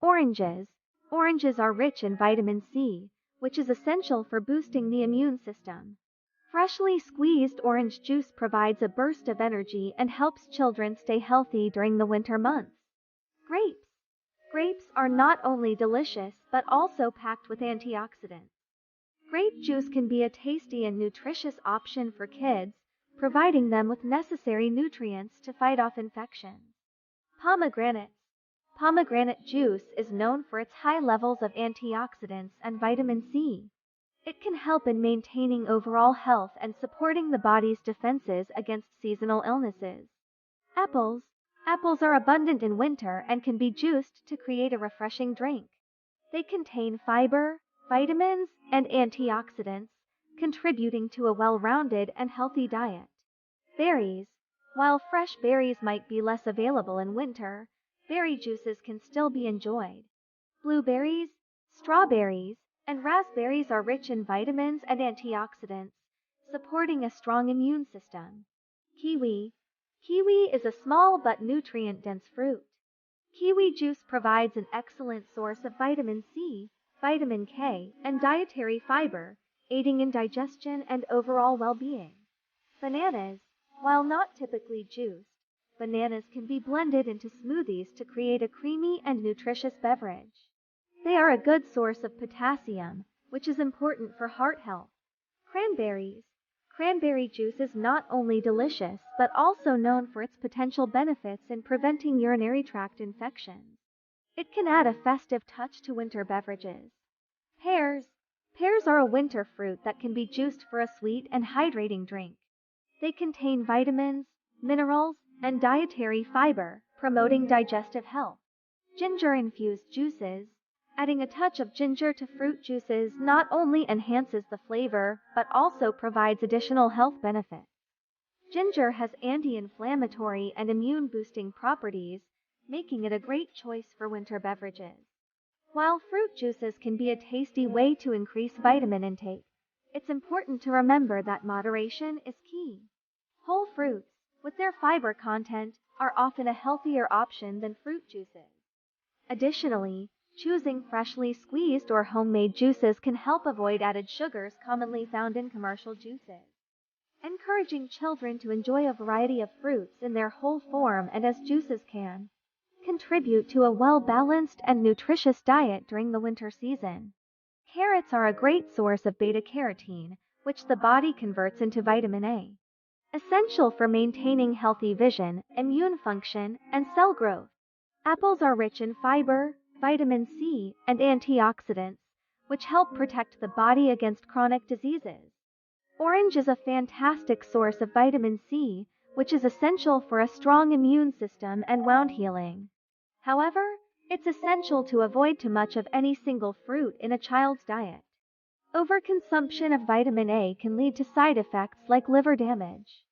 Oranges. Oranges are rich in vitamin C, which is essential for boosting the immune system. Freshly squeezed orange juice provides a burst of energy and helps children stay healthy during the winter months. Grapes. Grapes are not only delicious but also packed with antioxidants. Grape juice can be a tasty and nutritious option for kids, providing them with necessary nutrients to fight off infections. Pomegranates. Pomegranate juice is known for its high levels of antioxidants and vitamin C. It can help in maintaining overall health and supporting the body's defenses against seasonal illnesses. Apples. Apples are abundant in winter and can be juiced to create a refreshing drink. They contain fiber, vitamins, and antioxidants, contributing to a well-rounded and healthy diet. Berries. While fresh berries might be less available in winter, berry juices can still be enjoyed. Blueberries, strawberries, and raspberries are rich in vitamins and antioxidants, supporting a strong immune system. Kiwi. Kiwi is a small but nutrient-dense fruit. Kiwi juice provides an excellent source of vitamin C, vitamin K, and dietary fiber, aiding in digestion and overall well-being. Bananas. While not typically juiced, bananas can be blended into smoothies to create a creamy and nutritious beverage. They are a good source of potassium, which is important for heart health. Cranberries. Cranberry juice is not only delicious but also known for its potential benefits in preventing urinary tract infections. It can add a festive touch to winter beverages. Pears. Pears are a winter fruit that can be juiced for a sweet and hydrating drink. They contain vitamins, minerals, and dietary fiber, promoting digestive health. Ginger-infused juices. Adding a touch of ginger to fruit juices not only enhances the flavor, but also provides additional health benefits. Ginger has anti-inflammatory and immune-boosting properties, making it a great choice for winter beverages. While fruit juices can be a tasty way to increase vitamin intake, it's important to remember that moderation is key. Whole fruits, with their fiber content, are often a healthier option than fruit juices. Additionally, choosing freshly squeezed or homemade juices can help avoid added sugars commonly found in commercial juices. Encouraging children to enjoy a variety of fruits in their whole form and as juices can contribute to a well-balanced and nutritious diet during the winter season. Carrots are a great source of beta-carotene, which the body converts into vitamin A, essential for maintaining healthy vision, immune function, and cell growth. Apples are rich in fiber, vitamin C, and antioxidants, which help protect the body against chronic diseases. Orange is a fantastic source of vitamin C, which is essential for a strong immune system and wound healing. However, it's essential to avoid too much of any single fruit in a child's diet. Overconsumption of vitamin A can lead to side effects like liver damage.